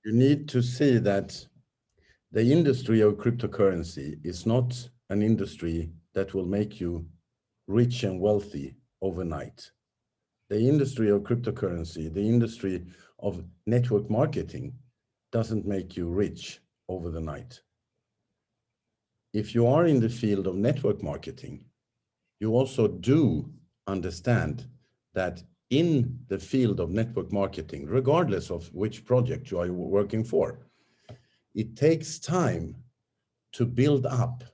You need to see that the industry of cryptocurrency is not an industry that will make you rich and wealthy overnight. The industry of cryptocurrency, the industry of network marketing, doesn't make you rich over the night. If you are in the field of network marketing, you also do understand that in the field of network marketing, regardless of which project you are working for, it takes time to build up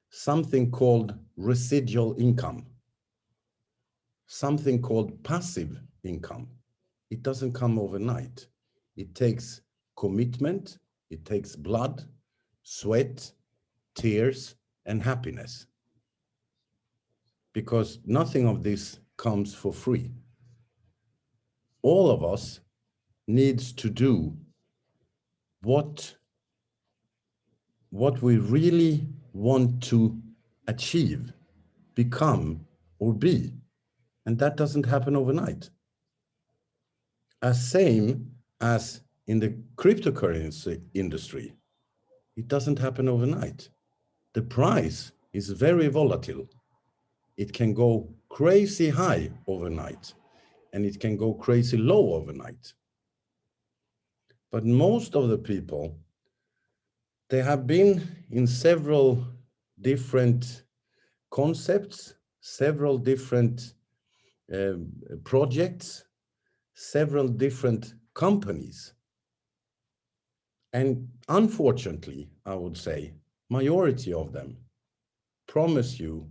something called residual income, something called passive income. It doesn't come overnight. It takes commitment, it takes blood, sweat, tears, and happiness. Because nothing of this comes for free. All of us needs to do what we really want to achieve, become, or be. And that doesn't happen overnight. As same as in the cryptocurrency industry, it doesn't happen overnight. The price is very volatile. It can go crazy high overnight, and it can go crazy low overnight. But most of the people, they have been in several different concepts, several different projects, several different companies. And unfortunately, I would say, majority of them promise you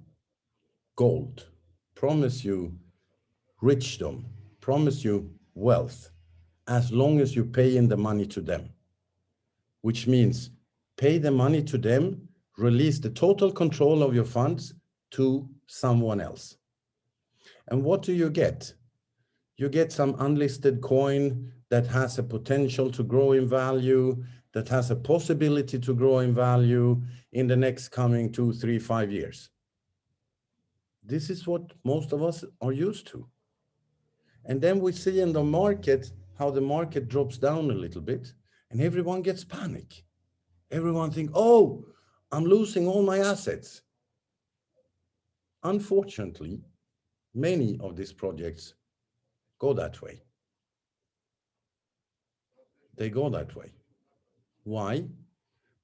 gold, promise you richdom, promise you wealth, as long as you pay in the money to them, which means pay the money to them, release the total control of your funds to someone else. And what do you get? You get some unlisted coin that has a potential to grow in value, that has a possibility to grow in value in the next coming 2, 3, 5 years. This is what most of us are used to. And then we see in the market how the market drops down a little bit and everyone gets panic. Everyone thinks, oh, I'm losing all my assets. Unfortunately, many of these projects go that way. They go that way. Why?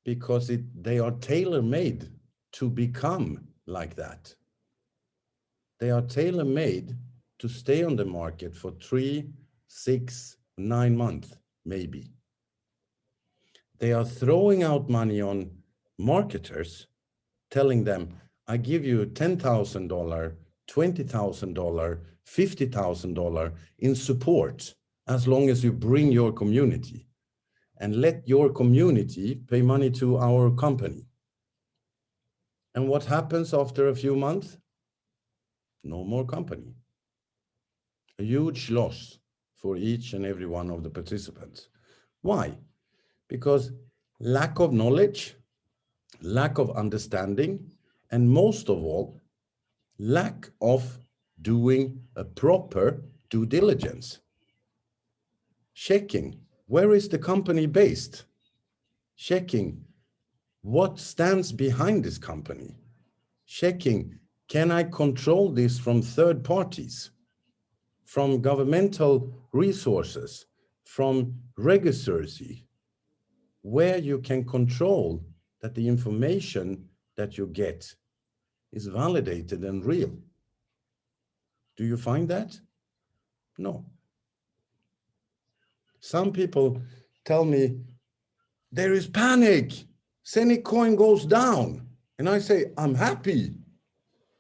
Because they are tailor-made to become like that. They are tailor-made to stay on the market for 3, 6, 9 months, maybe. They are throwing out money on marketers, telling them, I give you $10,000, $20,000, $50,000 in support, as long as you bring your community and let your community pay money to our company. And what happens after a few months? No more company. A huge loss for each and every one of the participants. Why? Because lack of knowledge, lack of understanding, and most of all, lack of doing a proper due diligence. Checking, where is the company based? Checking, what stands behind this company? Checking, can I control this from third parties, from governmental resources, from registry, where you can control that the information that you get is validated and real. Do you find that? No. Some people tell me, there is panic, Zeniq coin goes down. And I say, I'm happy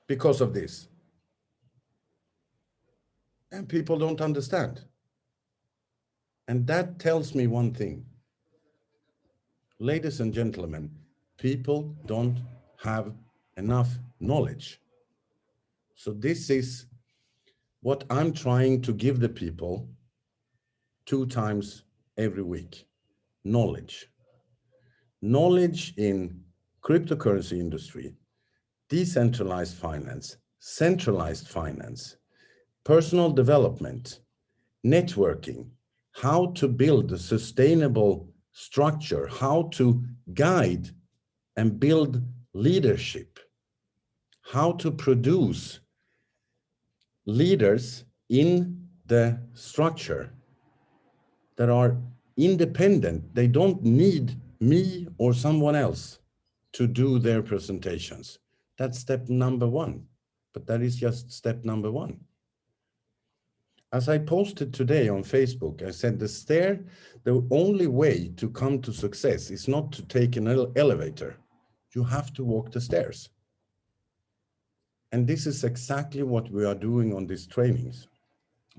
because of this. And people don't understand. And that tells me one thing. Ladies and gentlemen, people don't have enough knowledge. So this is what I'm trying to give the people 2 times every week. Knowledge. Knowledge in cryptocurrency industry, decentralized finance, centralized finance, personal development, networking, how to build a sustainable structure, how to guide and build leadership, how to produce leaders in the structure that are independent. They don't need me or someone else to do their presentations. That's step number one, but that is just step number one. As I posted today on Facebook, I said the only way to come to success is not to take an elevator. You have to walk the stairs. And this is exactly what we are doing on these trainings.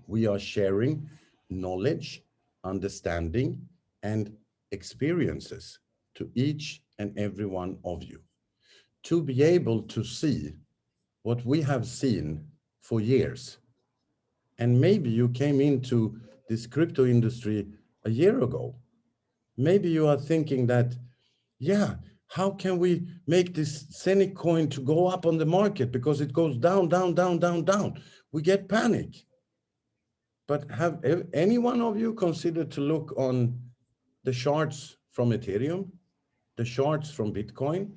We are sharing knowledge, understanding, and experiences to each and every one of you to be able to see what we have seen for years. And maybe you came into this crypto industry a year ago. Maybe you are thinking that, yeah, how can we make this Zeniq coin to go up on the market because it goes down, down, down, down, down. We get panic. But have any one of you considered to look on the charts from Ethereum, the charts from Bitcoin,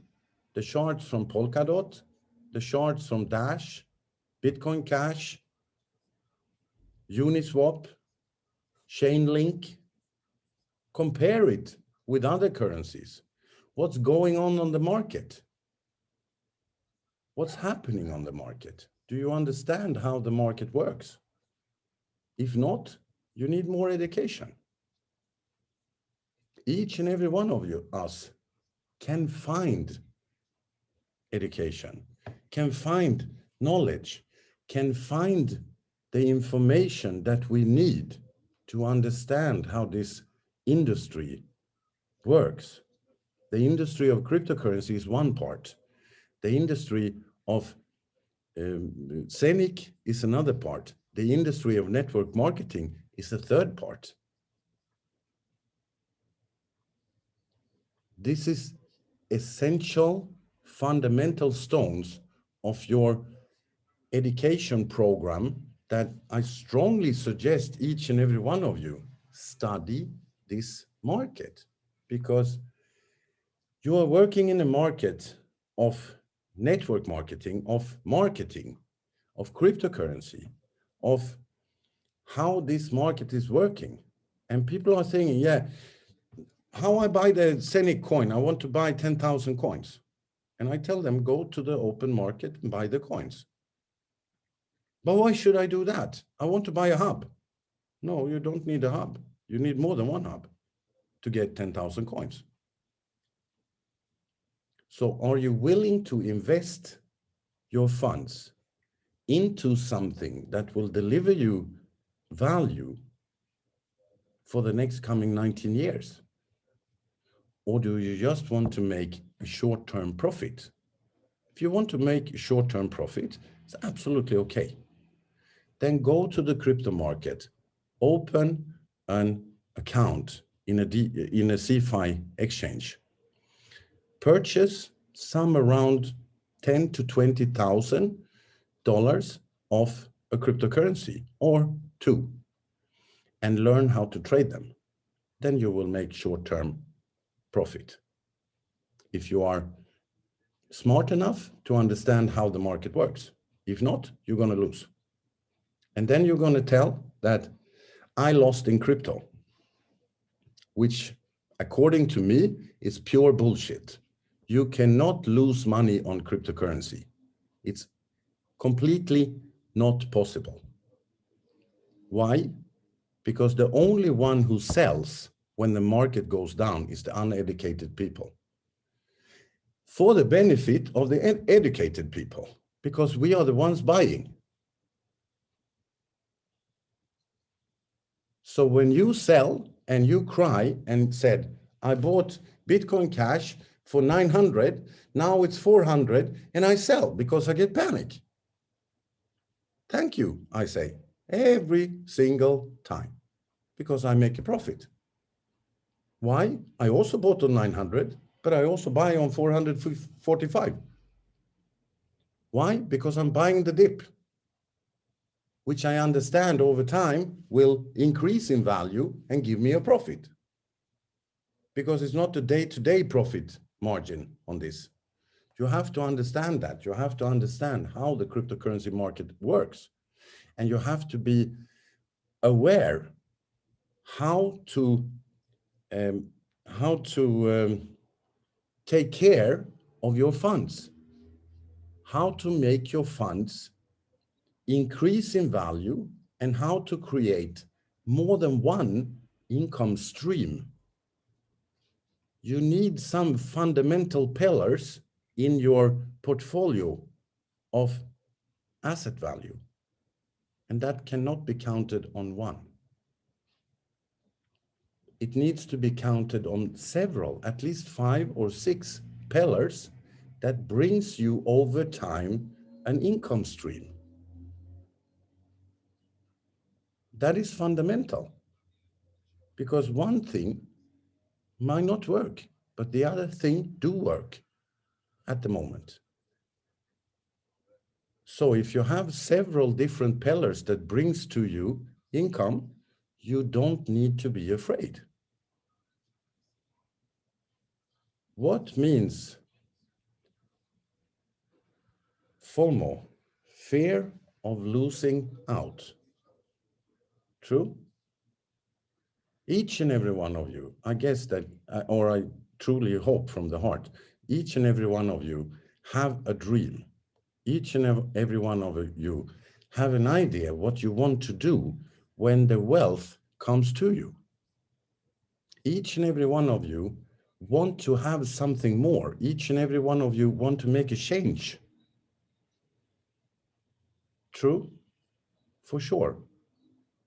the charts from Polkadot, the charts from Dash, Bitcoin Cash, Uniswap, Chainlink? Compare it with other currencies. What's going on the market? What's happening on the market? Do you understand how the market works? If not, you need more education. Each and every one of us can find education, can find knowledge, can find the information that we need to understand how this industry works. The industry of cryptocurrency is one part. The industry of Zeniq is another part. The industry of network marketing is a third part. This is essential, fundamental stones of your education program that I strongly suggest each and every one of you study this market, because you are working in a market of network marketing, of cryptocurrency, of how this market is working. And people are saying, yeah, how I buy the Zeniq coin? I want to buy 10,000 coins. And I tell them, go to the open market and buy the coins. But why should I do that? I want to buy a hub. No, you don't need a hub. You need more than one hub to get 10,000 coins. So are you willing to invest your funds into something that will deliver you value for the next coming 19 years? Or do you just want to make a short-term profit? If you want to make a short-term profit, it's absolutely okay. Then go to the crypto market, open an account in a CeFi exchange, purchase some around $10,000 to $20,000 of a cryptocurrency or two, and learn how to trade them. Then you will make short-term profit. If you are smart enough to understand how the market works. If not, you're going to lose. And then you're going to tell that I lost in crypto, which according to me is pure bullshit. You cannot lose money on cryptocurrency. It's completely not possible. Why? Because the only one who sells when the market goes down is the uneducated people. For the benefit of the educated people, because we are the ones buying. So when you sell and you cry and said, I bought Bitcoin Cash for 900, now it's 400, and I sell because I get panic. Thank you, I say, every single time, because I make a profit. Why? I also bought on 900, but I also buy on 445. Why? Because I'm buying the dip. which I understand over time will increase in value and give me a profit. Because it's not a day-to-day profit margin on this. You have to understand that. You have to understand how the cryptocurrency market works. And you have to be aware how to take care of your funds, how to make your funds increase in value, and how to create more than one income stream. You need some fundamental pillars in your portfolio of asset value, and that cannot be counted on one. It needs to be counted on several, at least 5 or 6 pillars that brings you over time an income stream. That is fundamental, because one thing might not work, but the other thing do work at the moment. So if you have several different pillars that brings to you income, you don't need to be afraid. What means FOMO? Fear of losing out. True? Each and every one of you, I guess that, or I truly hope from the heart, each and every one of you have a dream. Each and every one of you have an idea what you want to do when the wealth comes to you. Each and every one of you want to have something more. Each and every one of you want to make a change. True? For sure.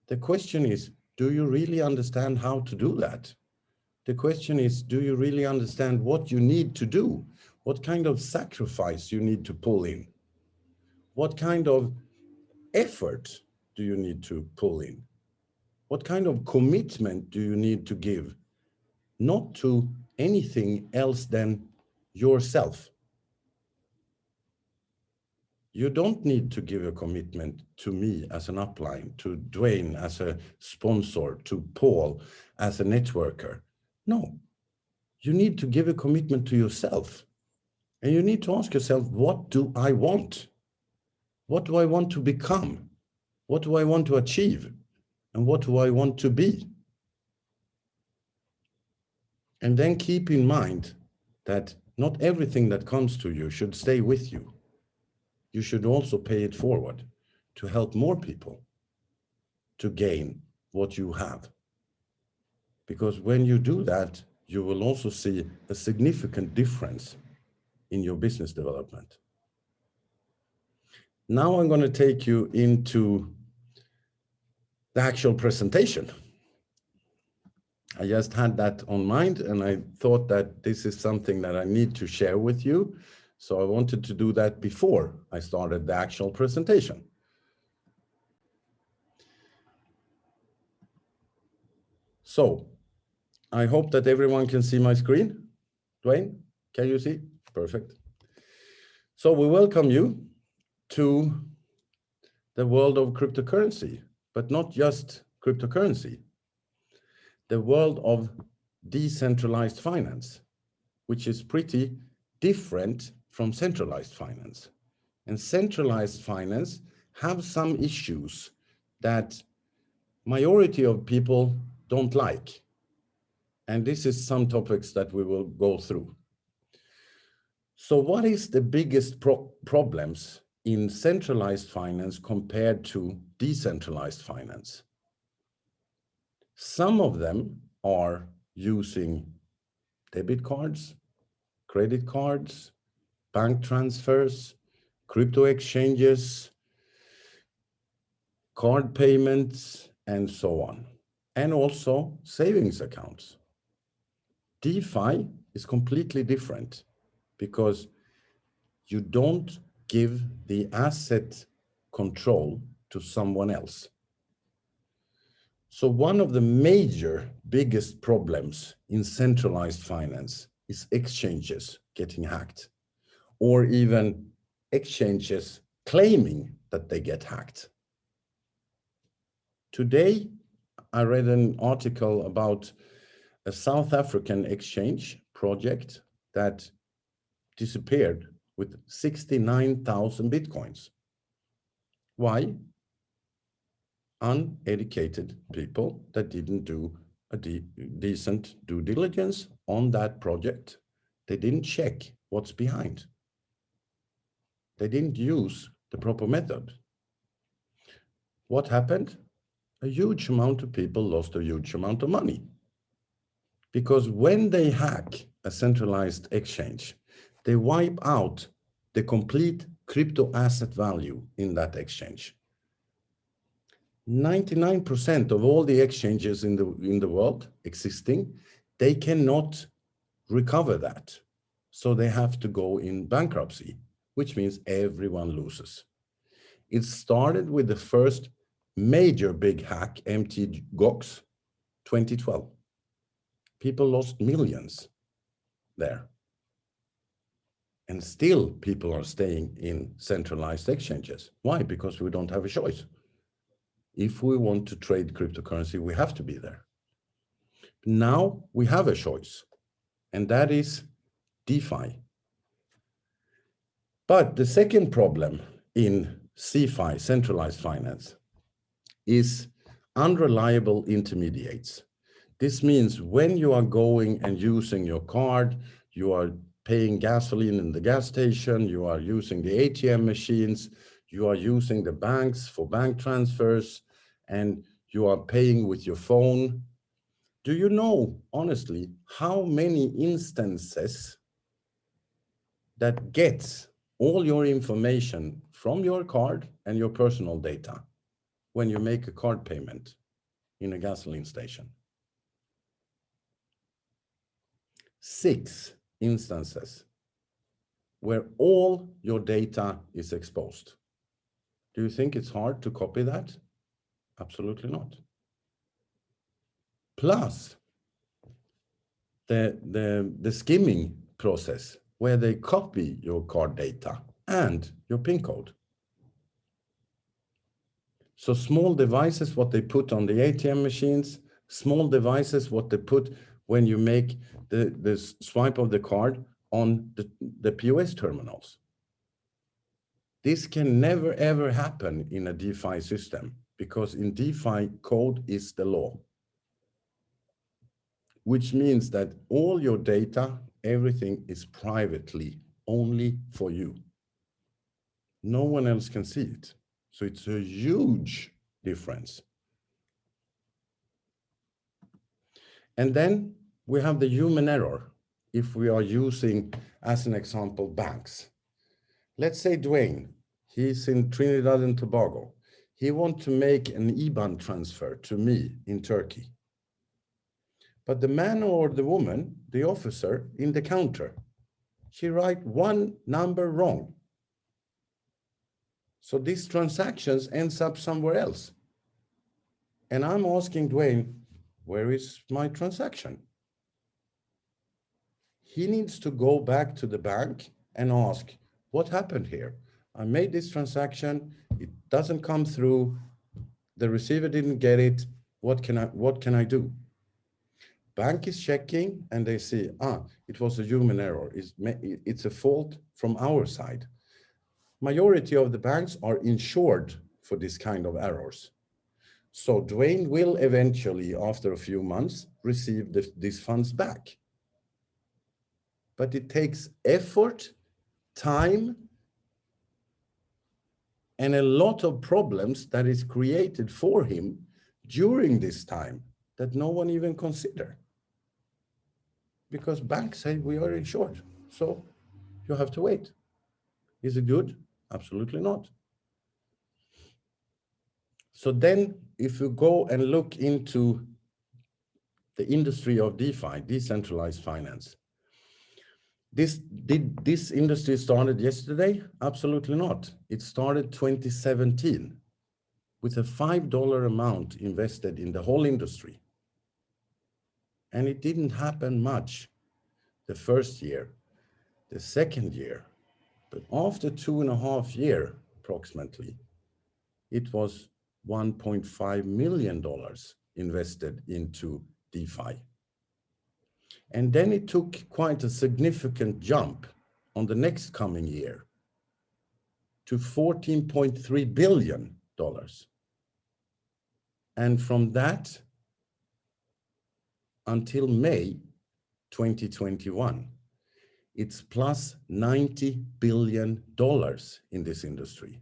The question is, do you really understand how to do that? The question is, do you really understand what you need to do? What kind of sacrifice you need to pull in? What kind of effort do you need to pull in? What kind of commitment do you need to give? Not to anything else than yourself. You don't need to give a commitment to me as an upline, to Dwayne as a sponsor, to Paul as a networker. No, you need to give a commitment to yourself. And you need to ask yourself, what do I want? What do I want to become? What do I want to achieve? And what do I want to be? And then keep in mind that not everything that comes to you should stay with you. You should also pay it forward to help more people to gain what you have. Because when you do that, you will also see a significant difference in your business development. Now I'm going to take you into the actual presentation. I just had that on mind, and I thought that this is something that I need to share with you. So I wanted to do that before I started the actual presentation. So I hope that everyone can see my screen. Dwayne, can you see? Perfect. So we welcome you to the world of cryptocurrency, but not just cryptocurrency, the world of decentralized finance, which is pretty different from centralized finance. And centralized finance have some issues that majority of people don't like. And this is some topics that we will go through. So what is the biggest problems in centralized finance compared to decentralized finance? Some of them are using debit cards, credit cards, bank transfers, crypto exchanges, card payments, and so on, and also savings accounts. DeFi is completely different because you don't give the asset control to someone else. So one of the major biggest problems in centralized finance is exchanges getting hacked, or even exchanges claiming that they get hacked. Today, I read an article about a South African exchange project that disappeared with 69,000 Bitcoins. Why? Uneducated people that didn't do a decent due diligence on that project. They didn't check what's behind. They didn't use the proper method. What happened? A huge amount of people lost a huge amount of money. Because when they hack a centralized exchange, they wipe out the complete crypto asset value in that exchange. 99% of all the exchanges in the world existing, they cannot recover that. So they have to go in bankruptcy, which means everyone loses. It started with the first major big hack, Mt. Gox, 2012. People lost millions there. And still people are staying in centralized exchanges. Why? Because we don't have a choice. If we want to trade cryptocurrency, we have to be there. Now we have a choice, and that is DeFi. But the second problem in CeFi, centralized finance, is unreliable intermediates. This means when you are going and using your card, you are paying gasoline in the gas station, you are using the ATM machines, you are using the banks for bank transfers, and you are paying with your phone. Do you know, honestly, how many instances that gets all your information from your card and your personal data when you make a card payment in a gasoline station? 6 instances where all your data is exposed. Do you think it's hard to copy that? Absolutely not. Plus the skimming process where they copy your card data and your PIN code. So small devices, what they put on the ATM machines, small devices, what they put when you make the swipe of the card on the POS terminals. This can never, ever happen in a DeFi system, because in DeFi, code is the law, which means that all your data, everything is privately only for you. No one else can see it. So it's a huge difference. And then we have the human error. If we are using, as an example, banks. Let's say Dwayne, he's in Trinidad and Tobago. He wants to make an IBAN transfer to me in Turkey. But the man or the woman, the officer in the counter, she write one number wrong. So these transactions ends up somewhere else. And I'm asking Dwayne, where is my transaction? He needs to go back to the bank and ask, what happened here? I made this transaction, it doesn't come through, the receiver didn't get it, what can I do? Bank is checking and they see, it was a human error, it's a fault from our side. Majority of the banks are insured for this kind of errors. So Dwayne will eventually, after a few months, receive these funds back. But it takes effort, time, and a lot of problems that is created for him during this time that no one even consider. Because banks say we are insured, so you have to wait. Is it good? Absolutely not. So then if you go and look into the industry of DeFi, decentralized finance, did this industry started yesterday? Absolutely not. It started 2017 with a $5 amount invested in the whole industry. And it didn't happen much the first year, the second year, but after 2.5 years, approximately, it was $1.5 million invested into DeFi. And then it took quite a significant jump on the next coming year to $14.3 billion. And from that until May 2021, it's plus $90 billion in this industry.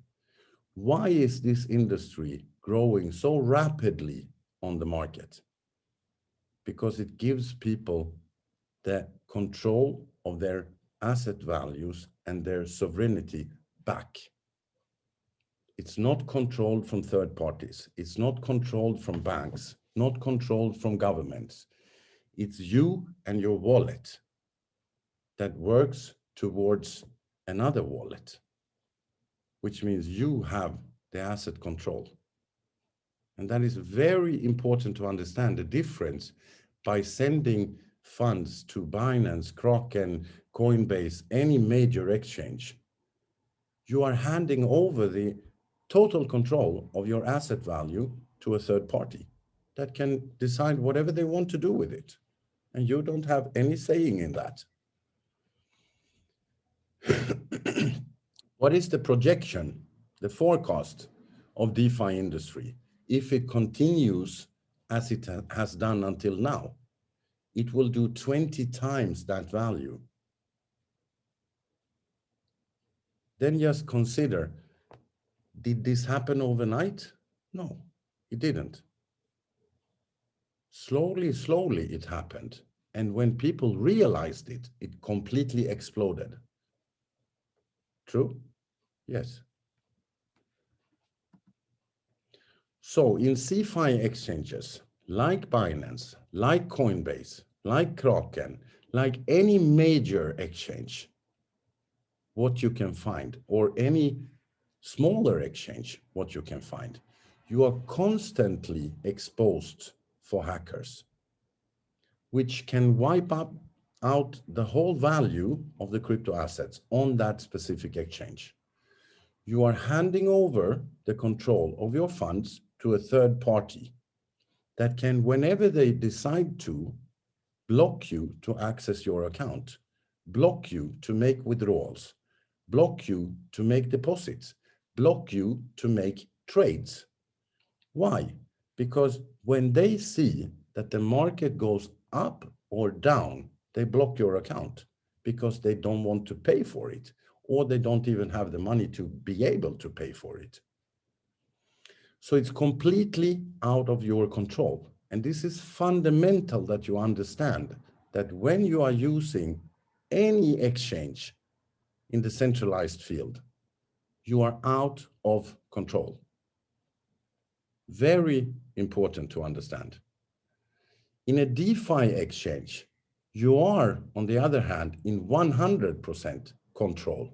Why is this industry growing so rapidly on the market? Because it gives people the control of their asset values and their sovereignty back. It's not controlled from third parties. It's not controlled from banks, not controlled from governments. It's you and your wallet that works towards another wallet, which means you have the asset control. And that is very important to understand the difference by sending funds to Binance, Kraken, Coinbase, any major exchange. You are handing over the total control of your asset value to a third party that can decide whatever they want to do with it. And you don't have any saying in that. What is the projection, the forecast of DeFi industry? If it continues as it has done until now, it will do 20 times that value. Then just consider, did this happen overnight? No, it didn't. Slowly it happened. And when people realized it, it completely exploded. True? Yes. So in CeFi exchanges, like Binance, like Coinbase, like Kraken, like any major exchange, what you can find, or any smaller exchange, what you can find, you are constantly exposed for hackers, which can wipe out the whole value of the crypto assets on that specific exchange. You are handing over the control of your funds to a third party that can, whenever they decide to, block you to access your account, block you to make withdrawals, block you to make deposits, block you to make trades. Why? Because when they see that the market goes up or down, they block your account because they don't want to pay for it, or they don't even have the money to be able to pay for it. So it's completely out of your control. And this is fundamental that you understand that when you are using any exchange in the centralized field, you are out of control. Very important to understand. In a DeFi exchange, you are, on the other hand, in 100% control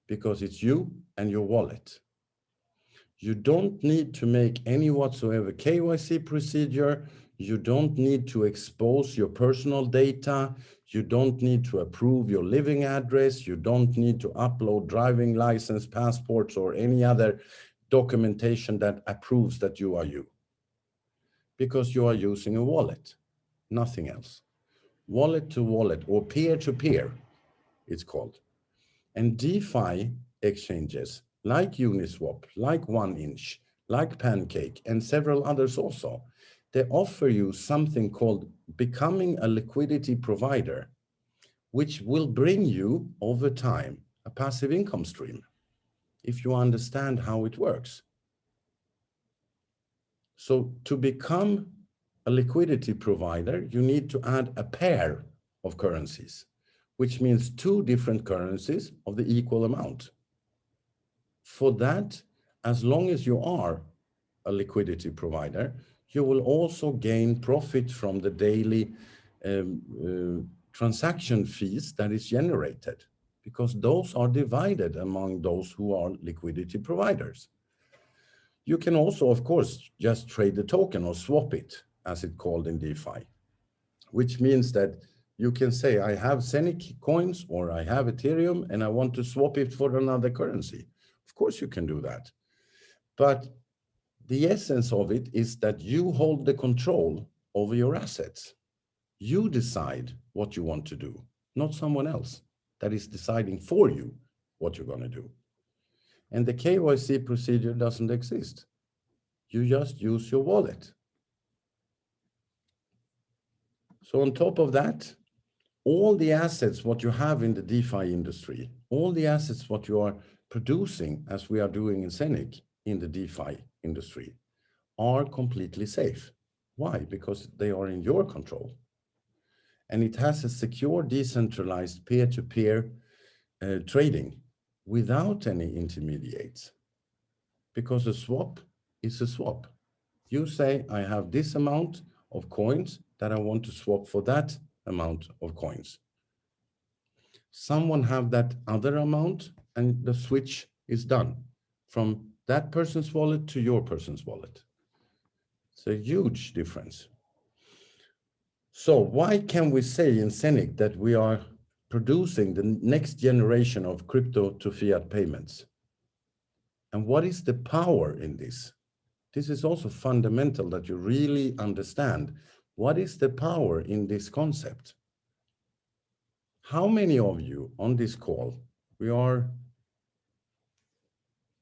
because it's you and your wallet. You don't need to make any whatsoever KYC procedure. You don't need to expose your personal data. You don't need to approve your living address. You don't need to upload driving license, passports, or any other documentation that approves that you are you. Because you are using a wallet, nothing else. Wallet to wallet or peer to peer, it's called. And DeFi exchanges like Uniswap, like 1inch, like Pancake, and several others also, they offer you something called becoming a liquidity provider, which will bring you over time a passive income stream if you understand how it works. So to become a liquidity provider, you need to add a pair of currencies, which means two different currencies of the equal amount. For that, as long as you are a liquidity provider, you will also gain profit from the daily transaction fees that is generated, because those are divided among those who are liquidity providers. You can also, of course, just trade the token or swap it, as it's called in DeFi, which means that you can say, I have Zeniq coins or I have Ethereum and I want to swap it for another currency. Of course you can do that. But the essence of it is that you hold the control over your assets. You decide what you want to do, not someone else that is deciding for you what you're going to do. And the KYC procedure doesn't exist. You just use your wallet. So on top of that, all the assets, what you have in the DeFi industry, all the assets, what you are producing, as we are doing in Zeniq in the DeFi industry, are completely safe. Why? Because they are in your control. And it has a secure, decentralized peer-to-peer trading without any intermediates. Because a swap is a swap. You say, I have this amount of coins that I want to swap for that amount of coins. Someone have that other amount and the switch is done from that person's wallet to your person's wallet. It's a huge difference. So why can we say in Zeniq that we are producing the next generation of crypto to fiat payments? And what is the power in this? This is also fundamental that you really understand. What is the power in this concept? How many of you on this call, we are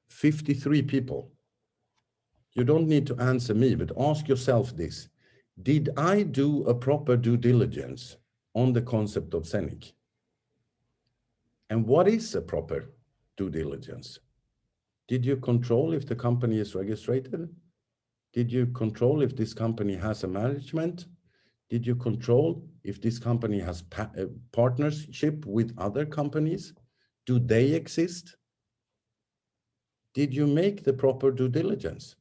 53 people. You don't need to answer me, but ask yourself this. Did I do a proper due diligence on the concept of Zeniq? And what is a proper due diligence? Did you control if the company is registered? Did you control if this company has a management? Did you control if this company has a partnership with other companies? Do they exist? Did you make the proper due diligence?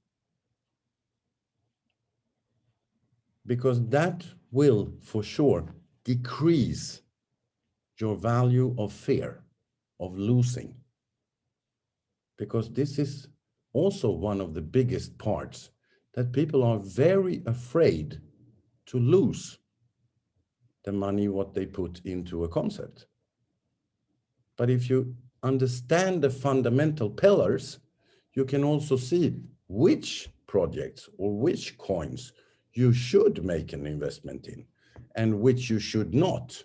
Because that will, for sure, decrease your value of fear of losing. Because this is also one of the biggest parts, that people are very afraid to lose the money what they put into a concept. But if you understand the fundamental pillars, you can also see which projects or which coins you should make an investment in and which you should not.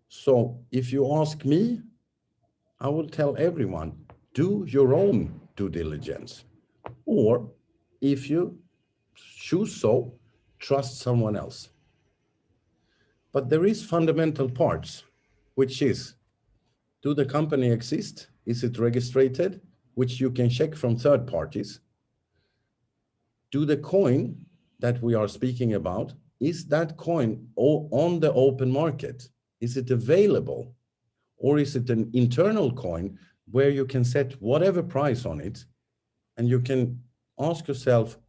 So if you ask me, I will tell everyone, do your own due diligence. Or if you choose so, trust someone else. But there is fundamental parts, which is, do the company exist? Is it registered? Which you can check from third parties. Do the coin that we are speaking about, is that coin on the open market? Is it available? Or is it an internal coin where you can set whatever price on it? And you can ask yourself,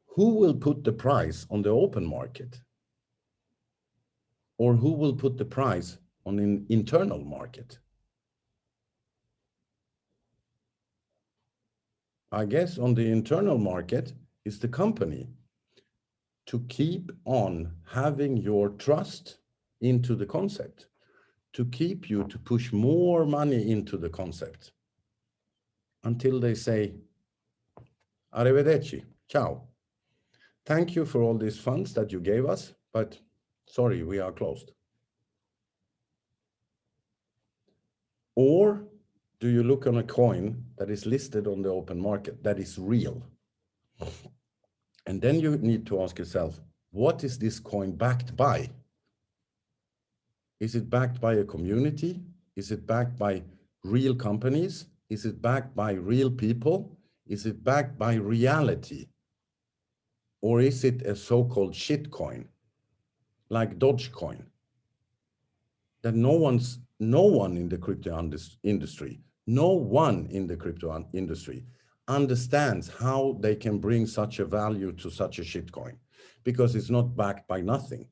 who will put the price on the open market? Or who will put the price on an internal market? I guess on the internal market is the company to keep on having your trust into the concept, to keep you to push more money into the concept until they say, arrivederci, ciao. Thank you for all these funds that you gave us, but sorry, we are closed. Or do you look on a coin that is listed on the open market, that is real? And then you need to ask yourself, what is this coin backed by? Is it backed by a community? Is it backed by real companies? Is it backed by real people? Is it backed by reality? Or is it a so-called shit coin, like Dogecoin, that no one in the crypto industry, no one in the crypto industry understands how they can bring such a value to such a shit coin, because it's not backed by nothing.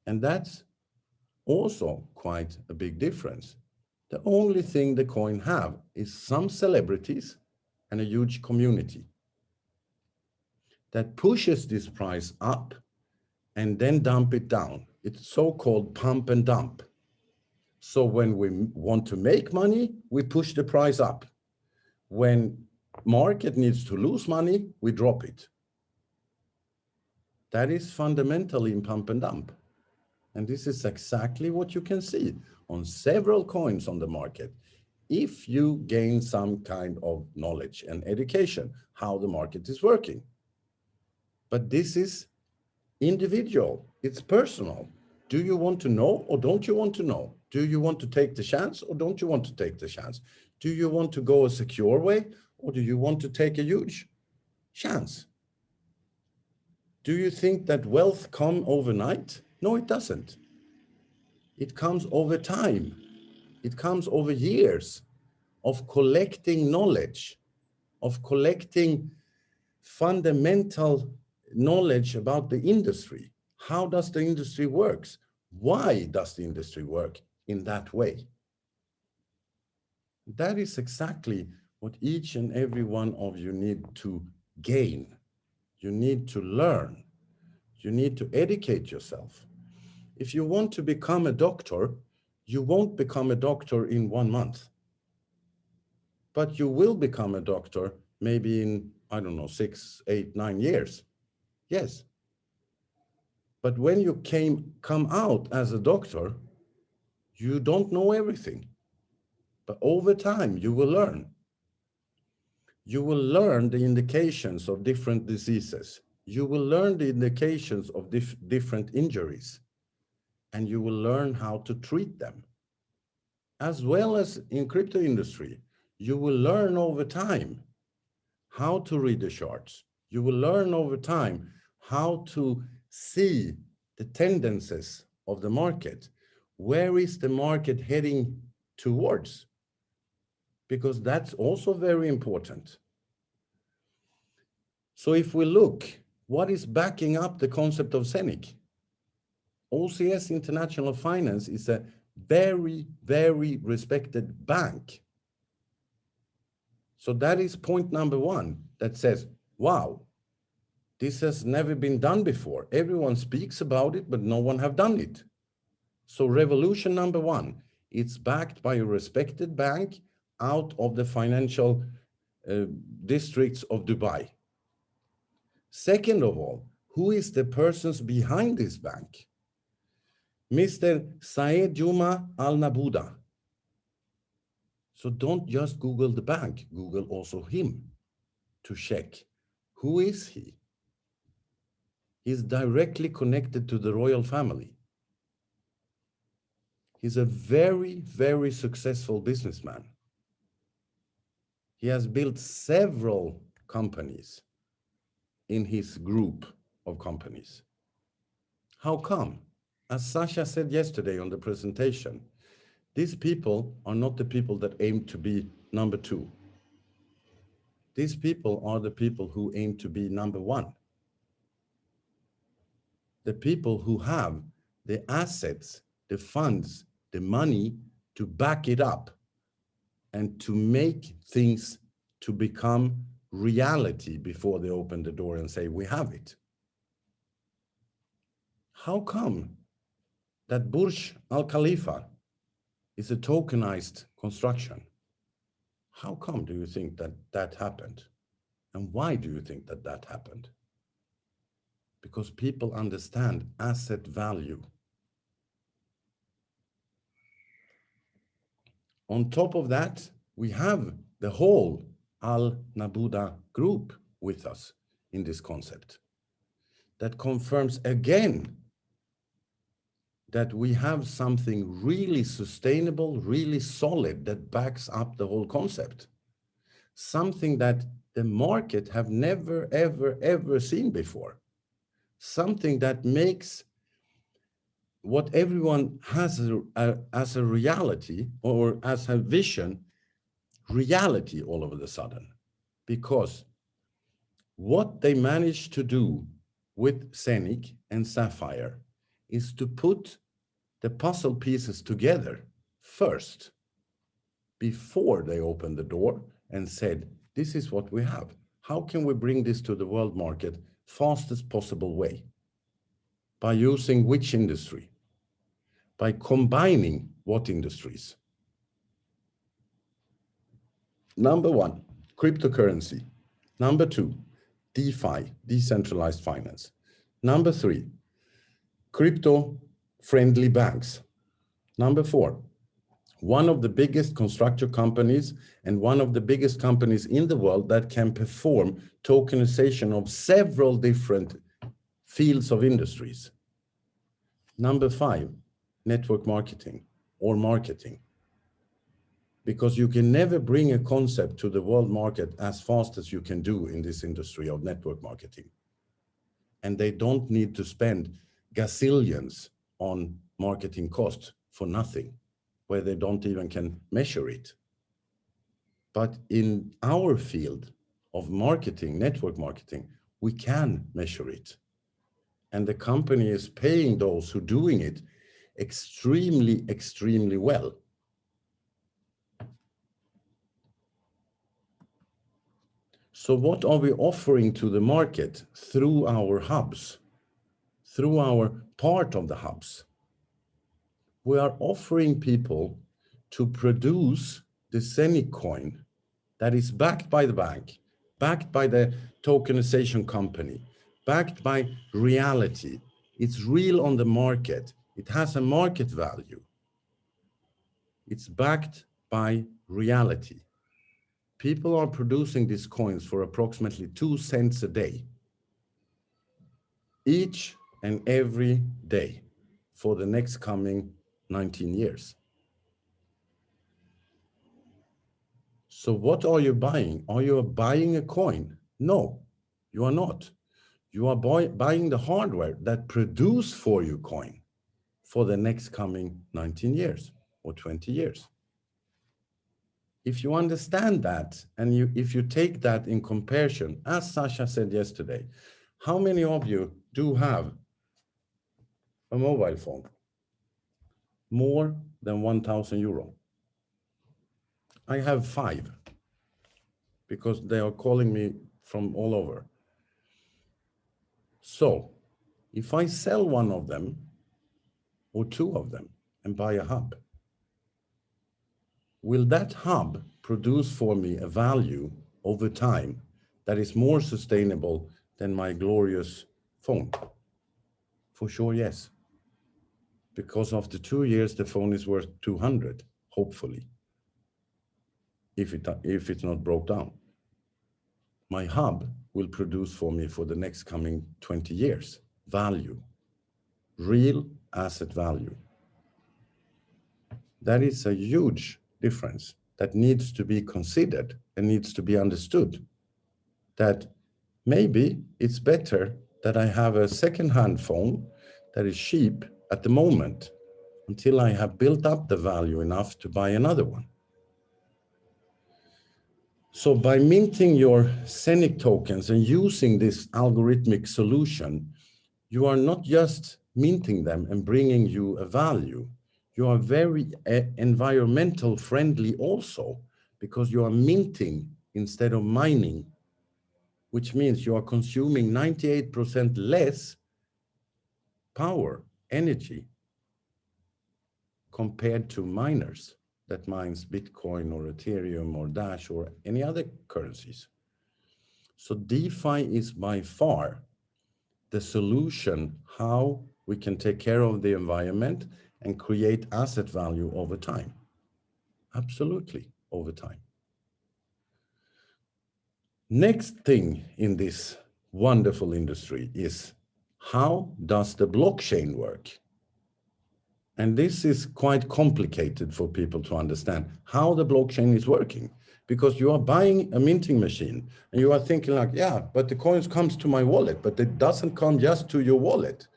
And that's also quite a big difference. The only thing the coin have is some celebrities and a huge community that pushes this price up and then dump it down. It's so-called pump and dump. So when we want to make money, we push the price up. When market needs to lose money, we drop it. That is fundamentally in pump and dump. And this is exactly what you can see on several coins on the market. If you gain some kind of knowledge and education, how the market is working. But this is individual, it's personal. Do you want to know or don't you want to know? Do you want to take the chance or don't you want to take the chance? Do you want to go a secure way or do you want to take a huge chance? Do you think that wealth comes overnight? No, it doesn't. It comes over time. It comes over years of collecting knowledge, of collecting fundamental knowledge about the industry. How does the industry works? Why does the industry work in that way? That is exactly what each and every one of you need to gain. You need to learn. You need to educate yourself. If you want to become a doctor, you won't become a doctor in 1 month. But you will become a doctor maybe in, I don't know, 6, 8, 9 years. Yes. But when you come out as a doctor, you don't know everything. But over time, you will learn. You will learn the indications of different diseases. You will learn the indications of different injuries. And you will learn how to treat them. As well as in crypto industry, you will learn over time how to read the charts. You will learn over time how to see the tendencies of the market. Where is the market heading towards? Because that's also very important. So if we look, what is backing up the concept of Zeniq? OCS International Finance is a very, very respected bank. So that is point number one that says, wow, this has never been done before. Everyone speaks about it, but no one have done it. So revolution number one, it's backed by a respected bank out of the financial districts of Dubai. Second of all, who is the persons behind this bank? Mr. Saeed Juma Al Nabuda. So don't just Google the bank, Google also him to check. Who is he? He's directly connected to the royal family. He's a very, very successful businessman. He has built several companies in his group of companies. How come? As Sasha said yesterday on the presentation, these people are not the people that aim to be number two. These people are the people who aim to be number one. The people who have the assets, the funds, the money to back it up and to make things to become reality before they open the door and say, we have it. How come that Burj Al Khalifa is a tokenized construction? How come do you think that that happened? And why do you think that that happened? Because people understand asset value. On top of that, we have the whole Al Nabuda group with us in this concept. That confirms again that we have something really sustainable, really solid that backs up the whole concept. Something that the market have never, ever, ever seen before. Something that makes what everyone has as a reality or as a vision, reality all of a sudden. Because what they managed to do with Zeniq and Sapphire is to put the puzzle pieces together first, before they opened the door and said, this is what we have. How can we bring this to the world market fastest possible way? By using which industry? By combining what industries? Number one, cryptocurrency. Number 2, DeFi, decentralized finance. Number 3, crypto-friendly banks. Number 4, one of the biggest construction companies and one of the biggest companies in the world that can perform tokenization of several different fields of industries. Number 5, network marketing or marketing. Because you can never bring a concept to the world market as fast as you can do in this industry of network marketing. And they don't need to spend gazillions on marketing costs for nothing, where they don't even can measure it. But in our field of marketing, network marketing, we can measure it. And the company is paying those who are doing it extremely, extremely well. So what are we offering to the market through our hubs, through our part of the hubs? We are offering people to produce the Zeniq coin that is backed by the bank, backed by the tokenization company, backed by reality. It's real on the market. It has a market value. It's backed by reality. People are producing these coins for approximately 2 cents a day, each and every day for the next coming 19 years. So what are you buying? Are you buying a coin? No, you are not. You are buying the hardware that produce for you coin for the next coming 19 years or 20 years. If you understand that, and if you take that in comparison, as Sasha said yesterday, how many of you do have a mobile phone more than 1,000 euro? I have 5 because they are calling me from all over. So if I sell one of them or 2 of them and buy a hub, will that hub produce for me a value over time that is more sustainable than my glorious phone? For sure, yes. Because after 2 years, the phone is worth 200, hopefully, if it's not broke down. My hub will produce for me for the next coming 20 years, value, real asset value. That is a huge difference that needs to be considered and needs to be understood. That maybe it's better that I have a second-hand phone that is cheap at the moment until I have built up the value enough to buy another one. So by minting your Zeniq tokens and using this algorithmic solution, you are not just minting them and bringing you a value. You are very environmental friendly also, because you are minting instead of mining, which means you are consuming 98% less power, energy, compared to miners that mines Bitcoin or Ethereum or Dash or any other currencies. So DeFi is by far the solution how we can take care of the environment and create asset value over time. Absolutely, over time. Next thing in this wonderful industry is, how does the blockchain work? And this is quite complicated for people to understand how the blockchain is working, because you are buying a minting machine and you are thinking like, yeah, but the coins comes to my wallet, but it doesn't come just to your wallet.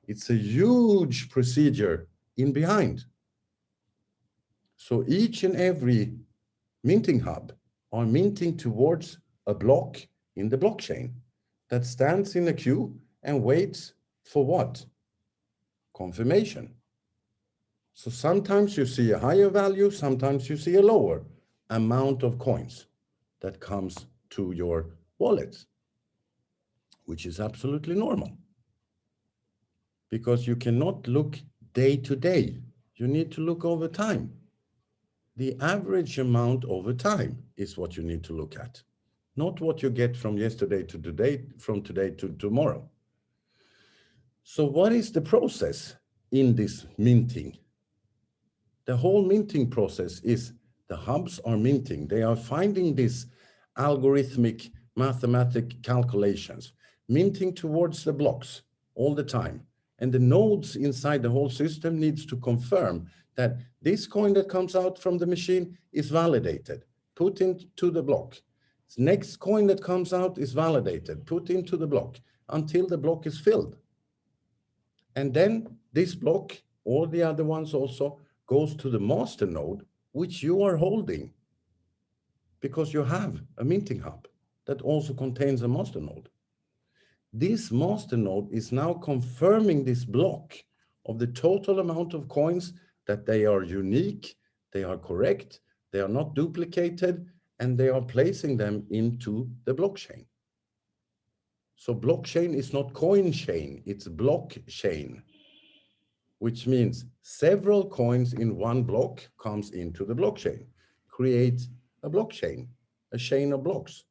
It's a huge procedure in behind. So each and every minting hub are minting towards a block in the blockchain that stands in a queue and waits for what? Confirmation. So sometimes you see a higher value, sometimes you see a lower amount of coins that comes to your wallet, which is absolutely normal. Because you cannot look day to day. You need to look over time. The average amount over time is what you need to look at, not what you get from yesterday to today, from today to tomorrow. So what is the process in this minting? The whole minting process is the hubs are minting. They are finding these algorithmic mathematic calculations, minting towards the blocks all the time. And the nodes inside the whole system needs to confirm that this coin that comes out from the machine is validated, put into the block. Next coin that comes out is validated, put into the block until the block is filled. And then this block, or the other ones also, goes to the master node, which you are holding because you have a minting hub that also contains a master node. This master node is now confirming this block of the total amount of coins, that they are unique, they are correct, they are not duplicated, and they are placing them into the blockchain. So blockchain is not coin chain, it's blockchain, which means several coins in one block comes into the blockchain, creates a blockchain, a chain of blocks.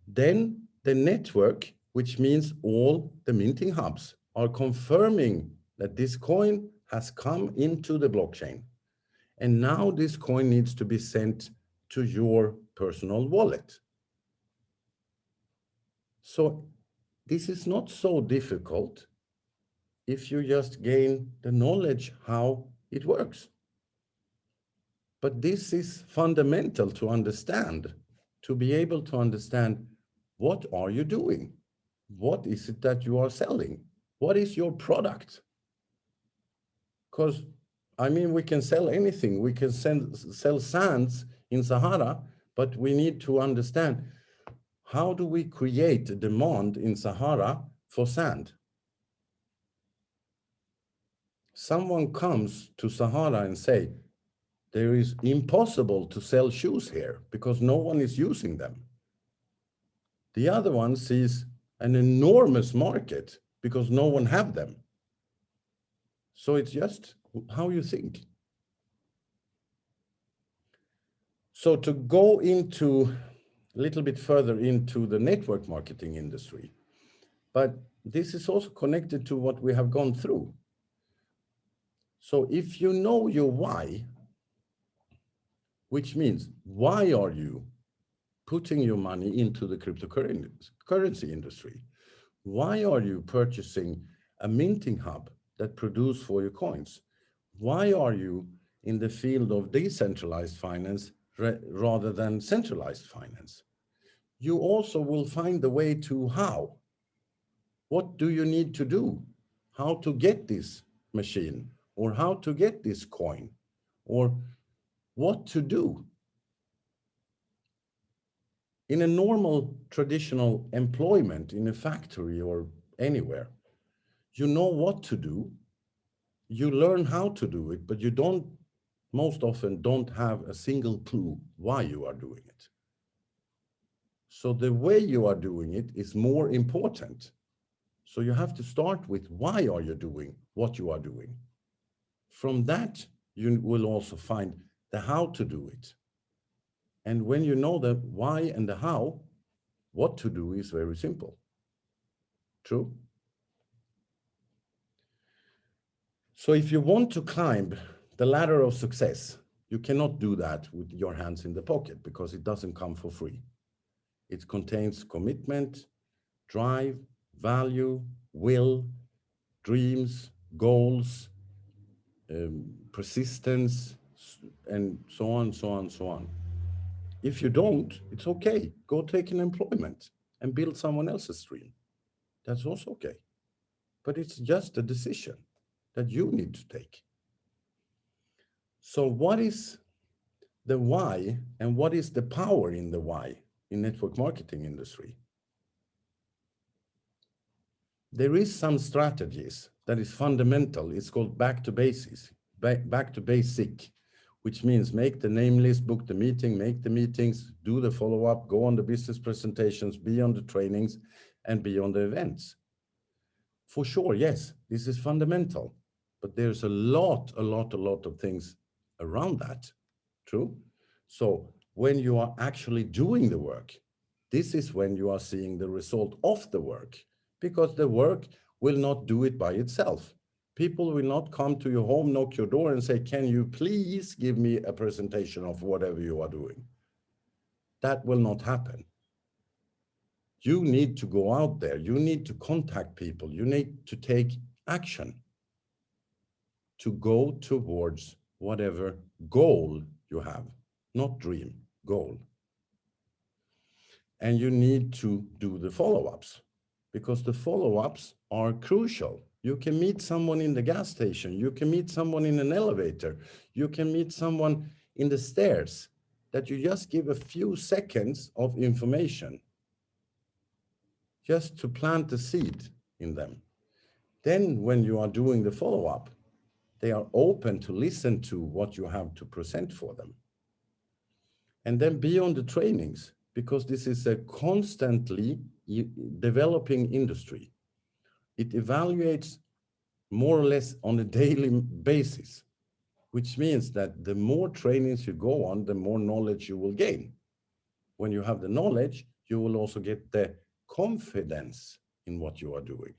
Then the network, which means all the minting hubs, are confirming that this coin has come into the blockchain. And now this coin needs to be sent to your personal wallet. So this is not so difficult if you just gain the knowledge how it works. But this is fundamental to understand, to be able to understand, what are you doing? What is it that you are selling? What is your product? Because, I mean, we can sell anything. We can sell sands in Sahara, but we need to understand, how do we create a demand in Sahara for sand? Someone comes to Sahara and say, there is impossible to sell shoes here because no one is using them. The other one sees an enormous market because no one have them. So it's just how you think. So to go into a little bit further into the network marketing industry, but this is also connected to what we have gone through. So if you know your why, which means why are you putting your money into the cryptocurrency industry? Why are you purchasing a minting hub that produces for your coins? Why are you in the field of decentralized finance rather than centralized finance? You also will find the way to how. What do you need to do? How to get this machine, or how to get this coin, or what to do. In a normal traditional employment in a factory or anywhere, you know what to do, you learn how to do it, but you don't, most often don't have a single clue why you are doing it. So the way you are doing it is more important. So you have to start with, why are you doing what you are doing? From that, you will also find the how to do it. And when you know the why and the how, what to do is very simple. True? So if you want to climb the ladder of success, you cannot do that with your hands in the pocket because it doesn't come for free. It contains commitment, drive, value, will, dreams, goals, persistence, and so on, so on, so on. If you don't, it's okay. Go take an employment and build someone else's dream. That's also okay. But it's just a decision that you need to take. So what is the why, and what is the power in the why in network marketing industry? There is some strategies that is fundamental. It's called back to basics, back to basic, which means make the name list, book the meeting, make the meetings, do the follow-up, go on the business presentations, be on the trainings, and be on the events. For sure, yes, this is fundamental, but there's a lot of things around that True. So when you are actually doing the work, this is when you are seeing the result of the work, because the work will not do it by itself. People will not come to your home, knock your door and say, can you please give me a presentation of whatever you are doing? That will not happen. You need to go out there. You need to contact people. You need to take action to go towards whatever goal you have, not dream, goal. And you need to do the follow-ups, because the follow-ups are crucial. You can meet someone in the gas station. You can meet someone in an elevator. You can meet someone in the stairs, that you just give a few seconds of information just to plant the seed in them. Then when you are doing the follow-up, they are open to listen to what you have to present for them. And then beyond the trainings, because this is a constantly developing industry, it evaluates more or less on a daily basis, which means that the more trainings you go on, the more knowledge you will gain. When you have the knowledge, you will also get the confidence in what you are doing.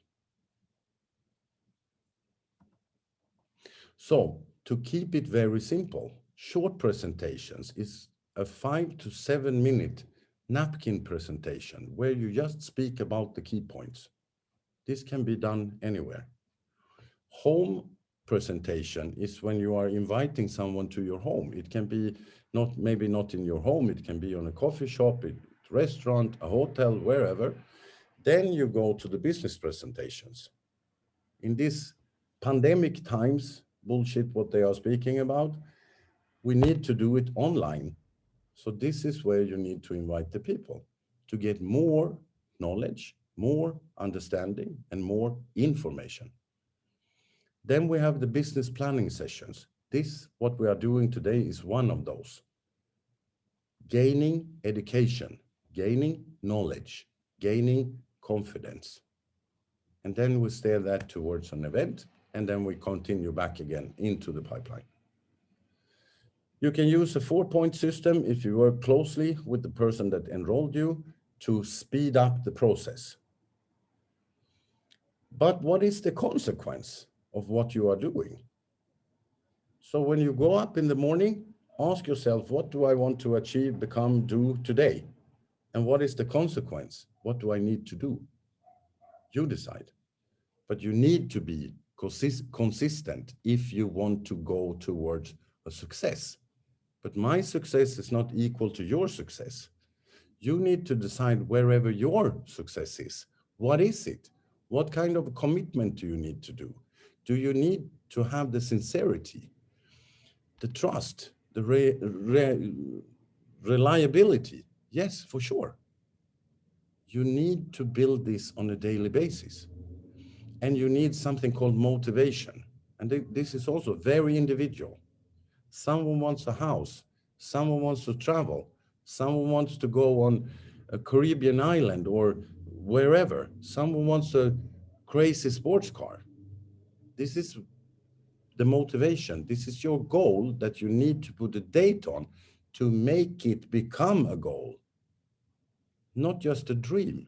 So to keep it very simple, short presentations is a 5 to 7 minute napkin presentation where you just speak about the key points. This can be done anywhere. Home presentation is when you are inviting someone to your home. It can be not, maybe not in your home, it can be on a coffee shop, a restaurant, a hotel, wherever. Then you go to the business presentations. In these pandemic times, bullshit what they are speaking about, we need to do it online. So this is where you need to invite the people to get more knowledge, more understanding, and more information. Then we have the business planning sessions. This, what we are doing today, is one of those. Gaining education, gaining knowledge, gaining confidence. And then we steer that towards an event, and then we continue back again into the pipeline. You can use a 4-point system if you work closely with the person that enrolled you to speed up the process. But what is the consequence of what you are doing? So when you go up in the morning, ask yourself, what do I want to achieve, become, do today? And what is the consequence? What do I need to do? You decide. But you need to be consistent if you want to go towards a success. But my success is not equal to your success. You need to decide wherever your success is. What is it? What kind of commitment do you need to do? Do you need to have the sincerity, the trust, the reliability? Yes, for sure. You need to build this on a daily basis. And you need something called motivation. And this is also very individual. Someone wants a house. Someone wants to travel. Someone wants to go on a Caribbean island or wherever. Someone wants a crazy sports car. This is the motivation. This is your goal that you need to put a date on to make it become a goal, not just a dream.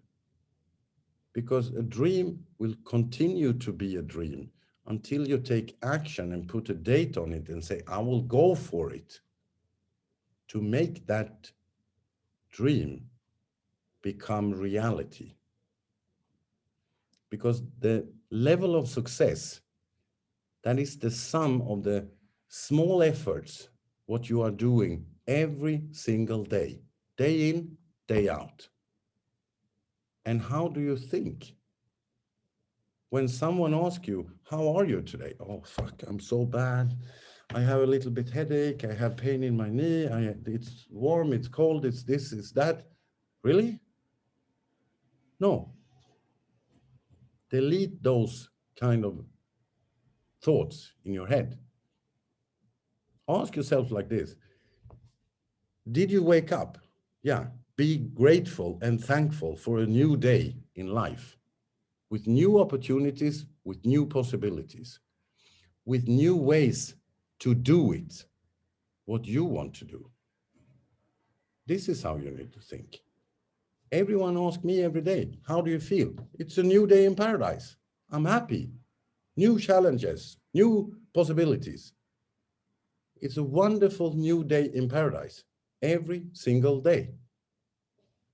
Because a dream will continue to be a dream until you take action and put a date on it and say, I will go for it, to make that dream become reality. Because the level of success, that is the sum of the small efforts, what you are doing every single day in, day out. And how do you think? When someone asks you, how are you today? Oh, fuck, I'm so bad. I have a little bit headache. I have pain in my knee. It's warm, it's cold, it's this, it's that. Really? No. Delete those kind of thoughts in your head. Ask yourself like this. Did you wake up? Yeah. Be grateful and thankful for a new day in life, with new opportunities, with new possibilities, with new ways to do it. what you want to do. This is how you need to think. Everyone asks me every day, how do you feel? It's a new day in paradise. I'm happy. New challenges, new possibilities. It's a wonderful new day in paradise every single day.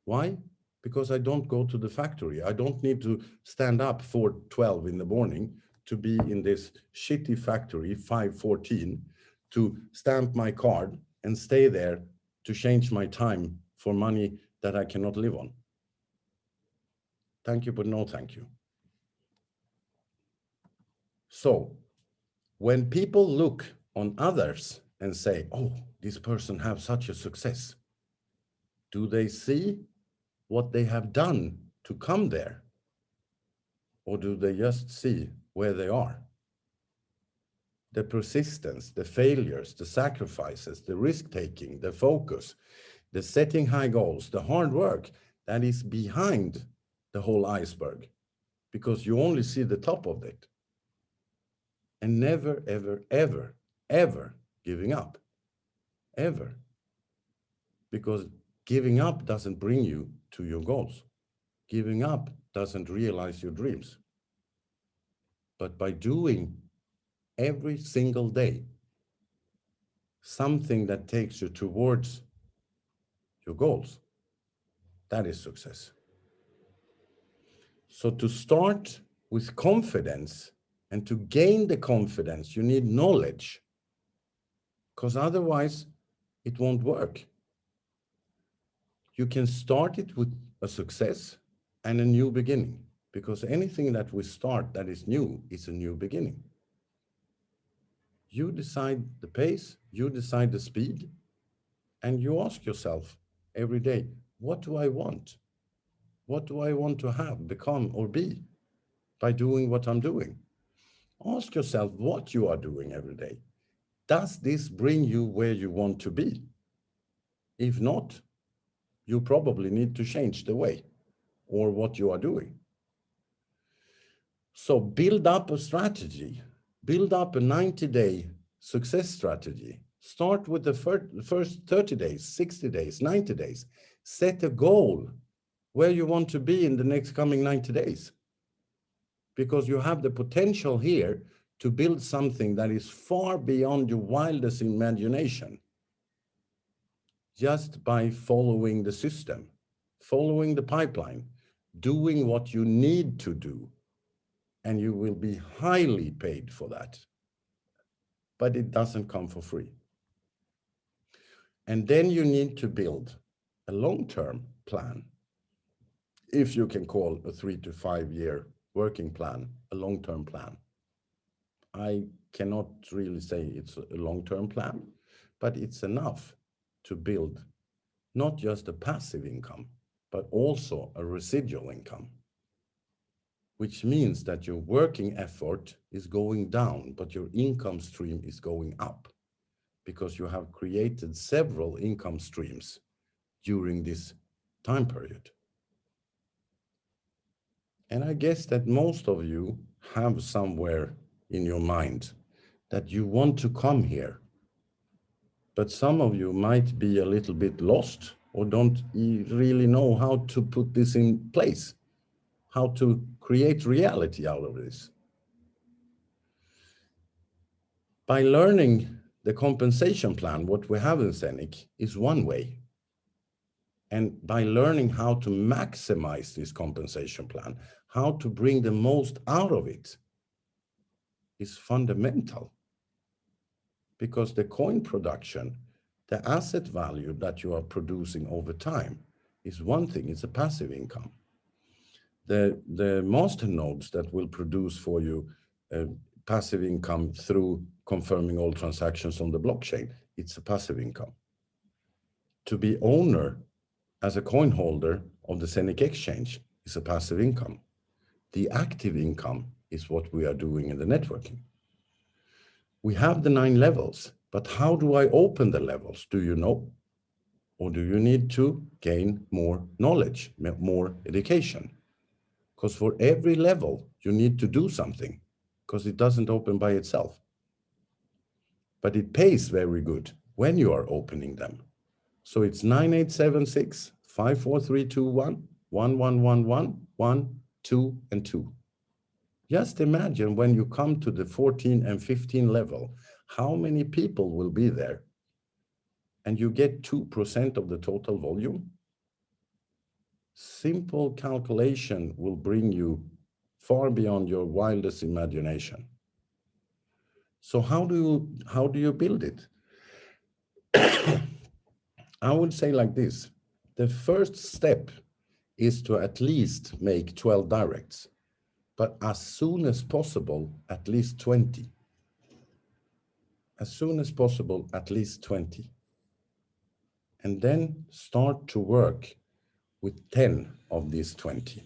Why? Because I don't go to the factory. I don't need to stand up 4:12 in the morning to be in this shitty factory 5:14 to stamp my card and stay there to change my time for money that I cannot live on. Thank you, but no thank you. So when people look on others and say, oh, this person has such a success, do they see what they have done to come there? Or do they just see where they are? The persistence, the failures, the sacrifices, the risk-taking, the focus, the setting high goals, the hard work that is behind the whole iceberg, because you only see the top of it. And never, ever, ever, ever giving up, ever. Because giving up doesn't bring you to your goals. Giving up doesn't realize your dreams. But by doing every single day something that takes you towards your goals, that is success. So to start with confidence, and to gain the confidence, you need knowledge, because otherwise it won't work. You can start it with a success and a new beginning, because anything that we start that is new is a new beginning. You decide the pace, you decide the speed, and you ask yourself every day, what do I want? What do I want to have, become, or be by doing what I'm doing? Ask yourself what you are doing every day. Does this bring you where you want to be? If not, you probably need to change the way or what you are doing. So build up a strategy, build up a 90-day success strategy. Start with the first 30 days, 60 days, 90 days. Set a goal where you want to be in the next coming 90 days. Because you have the potential here to build something that is far beyond your wildest imagination, just by following the system, following the pipeline, doing what you need to do, and you will be highly paid for that. But it doesn't come for free. And then you need to build a long-term plan, if you can call a 3 to 5 year working plan a long-term plan. I cannot really say it's a long-term plan, but it's enough to build not just a passive income, but also a residual income, which means that your working effort is going down, but your income stream is going up, because you have created several income streams during this time period. And I guess that most of you have somewhere in your mind that you want to come here. But some of you might be a little bit lost or don't really know how to put this in place, how to create reality out of this. By learning the compensation plan, what we have in Zeniq is one way. And by learning how to maximize this compensation plan, how to bring the most out of it, is fundamental. Because the coin production, the asset value that you are producing over time, is one thing, it's a passive income. The master nodes that will produce for you passive income through confirming all transactions on the blockchain, it's a passive income. To be owner as a coin holder of the Zeniq exchange is a passive income. The active income is what we are doing in the networking. We have the 9 levels, but how do I open the levels? Do you know? Or do you need to gain more knowledge, more education? Because for every level, you need to do something, because it doesn't open by itself. But it pays very good when you are opening them. So it's 9876-54321-1111, 2 and 2. Just imagine when you come to the 14 and 15 level, how many people will be there? And you get 2% of the total volume. Simple calculation will bring you far beyond your wildest imagination. So how do you build it? I would say like this. The first step is to at least make 12 directs, but as soon as possible, at least 20. As soon as possible, at least 20. And then start to work with 10 of these 20.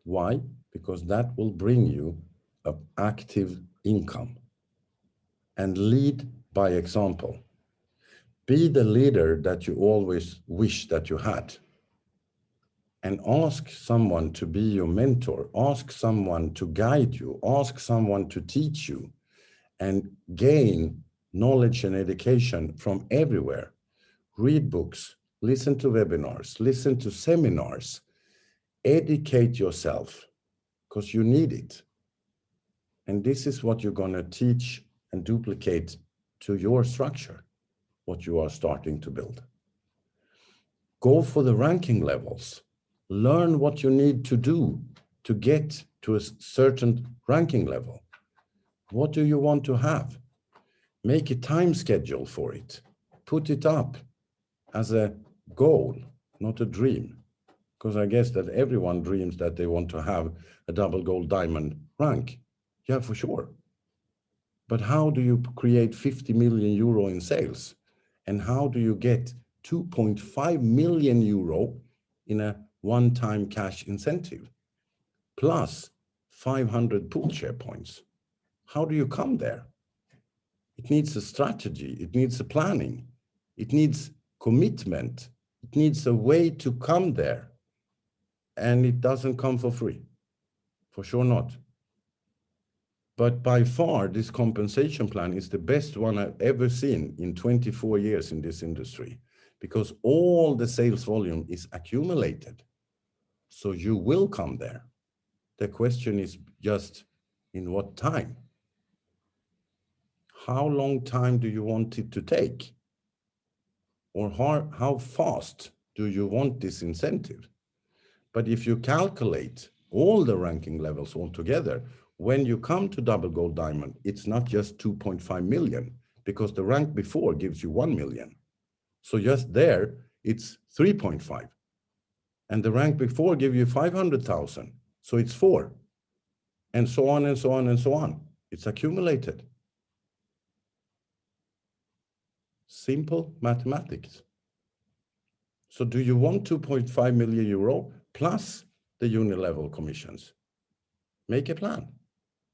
Why? Because that will bring you an active income. And lead by example. Be the leader that you always wish that you had. And ask someone to be your mentor. Ask someone to guide you. Ask someone to teach you. And gain knowledge and education from everywhere. Read books, listen to webinars, listen to seminars. Educate yourself, because you need it. And this is what you're going to teach and duplicate to your structure, what you are starting to build. Go for the ranking levels. Learn what you need to do to get to a certain ranking level. What do you want to have? Make a time schedule for it. Put it up as a goal, not a dream. Because I guess that everyone dreams that they want to have a double gold diamond rank. Yeah, for sure. But how do you create 50 million euro in sales? And how do you get 2.5 million euro in a one-time cash incentive? Plus 500 pool share points. How do you come there? It needs a strategy. It needs a planning. It needs commitment. It needs a way to come there. And it doesn't come for free. For sure not. But by far, this compensation plan is the best one I've ever seen in 24 years in this industry, because all the sales volume is accumulated. So you will come there. The question is just in what time? How long time do you want it to take? Or how fast do you want this incentive? But if you calculate all the ranking levels altogether, when you come to double gold diamond, it's not just 2.5 million, because the rank before gives you 1 million. So just there, it's 3.5. And the rank before gives you 500,000. So it's 4. And so on and so on and so on. It's accumulated. Simple mathematics. So do you want 2.5 million euro plus the unilevel commissions? Make a plan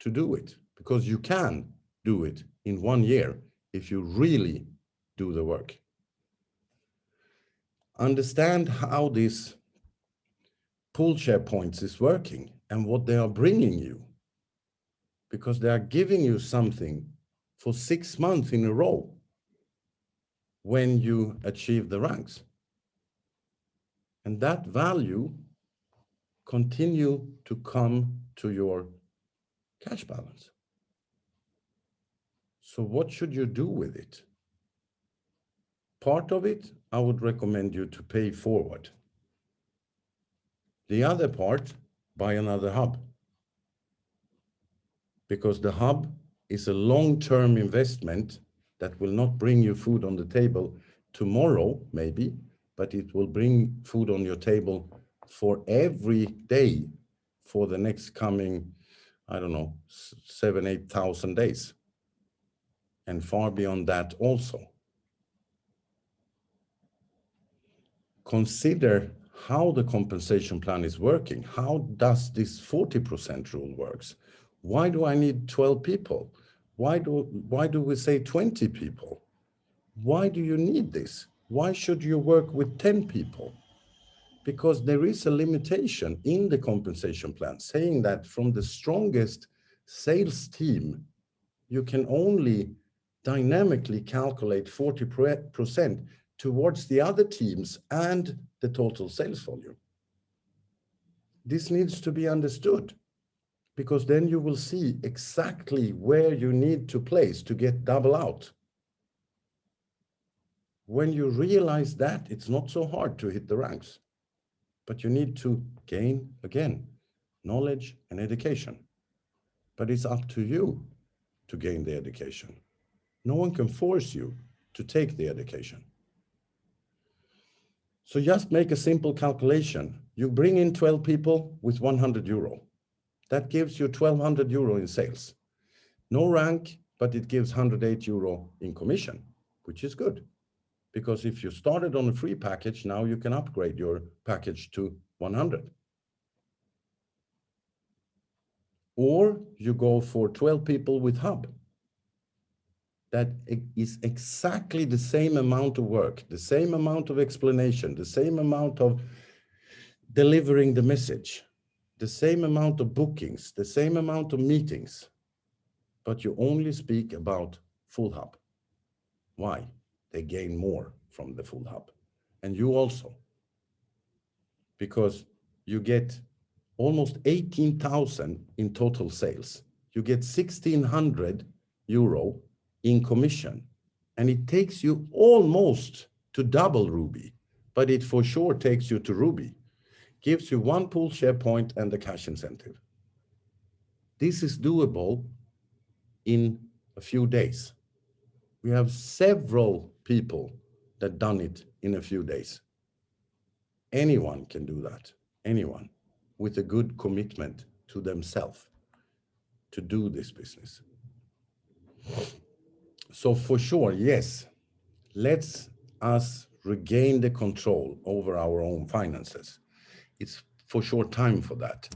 to do it, because you can do it in 1 year if you really do the work. Understand how this pool share points is working and what they are bringing you, because they are giving you something for 6 months in a row when you achieve the ranks. And that value continue to come to your cash balance. So what should you do with it? Part of it, I would recommend you to pay forward. The other part, buy another hub. Because the hub is a long-term investment that will not bring you food on the table tomorrow, maybe, but it will bring food on your table for every day for the next coming, I don't know, 7,000, 8,000 days. And far beyond that also. Consider how the compensation plan is working. How does this 40% rule works? Why do I need 12 people? Why do we say 20 people? Why do you need this? Why should you work with 10 people? Because there is a limitation in the compensation plan saying that from the strongest sales team you can only dynamically calculate 40% towards the other teams and the total sales volume. This needs to be understood, because then you will see exactly where you need to place to get double out. When you realize that, it's not so hard to hit the ranks, but you need to gain, again, knowledge and education. But it's up to you to gain the education. No one can force you to take the education. So just make a simple calculation. You bring in 12 people with 100 euro. That gives you 1,200 euro in sales. No rank, but it gives 108 euro in commission, which is good. Because if you started on a free package, now you can upgrade your package to 100. Or you go for 12 people with hub. That is exactly the same amount of work, the same amount of explanation, the same amount of delivering the message, the same amount of bookings, the same amount of meetings, but you only speak about full hub. Why? They gain more from the full hub. And you also, because you get almost 18,000 in total sales. You get 1,600 euro in commission, and it takes you almost to double Ruby, but it for sure takes you to Ruby. Gives you one pool share point and the cash incentive. This is doable in a few days. We have several people that done it in a few days. Anyone can do that, anyone, with a good commitment to themselves to do this business. So for sure, yes, let's us regain the control over our own finances. It's for sure time for that.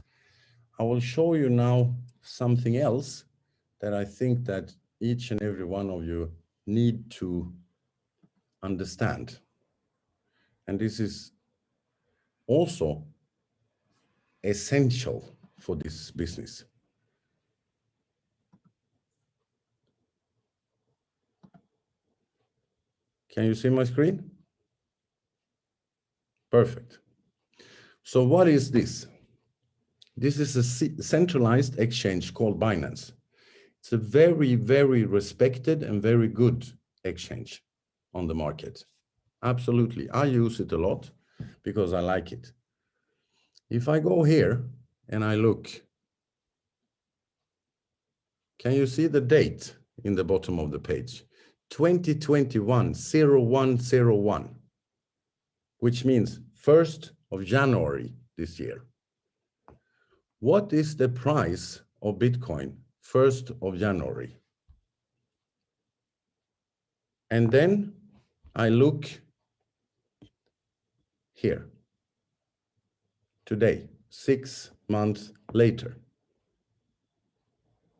I will show you now something else that I think that each and every one of you need to understand. And this is also essential for this business. Can you see my screen? Perfect. So what is this? This is a centralized exchange called Binance. It's a very, very respected and very good exchange on the market. Absolutely. I use it a lot because I like it. If I go here and I look, can you see the date in the bottom of the page? 2021-0101, which means 1st of January this year. What is the price of Bitcoin 1st of January? And then I look here, today, 6 months later.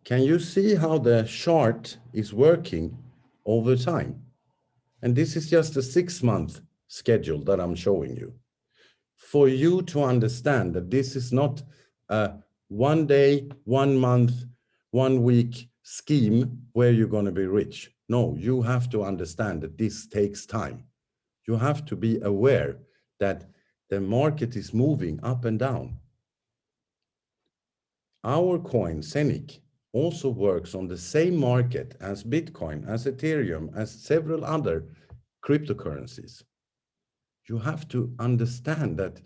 Can you see how the chart is working over time? And this is just a 6-month schedule that I'm showing you. For you to understand that this is not a 1 day, 1 month, 1 week scheme where you're going to be rich. No, you have to understand that this takes time. You have to be aware that the market is moving up and down. Our coin, Zeniq, also works on the same market as Bitcoin, as Ethereum, as several other cryptocurrencies. You have to understand that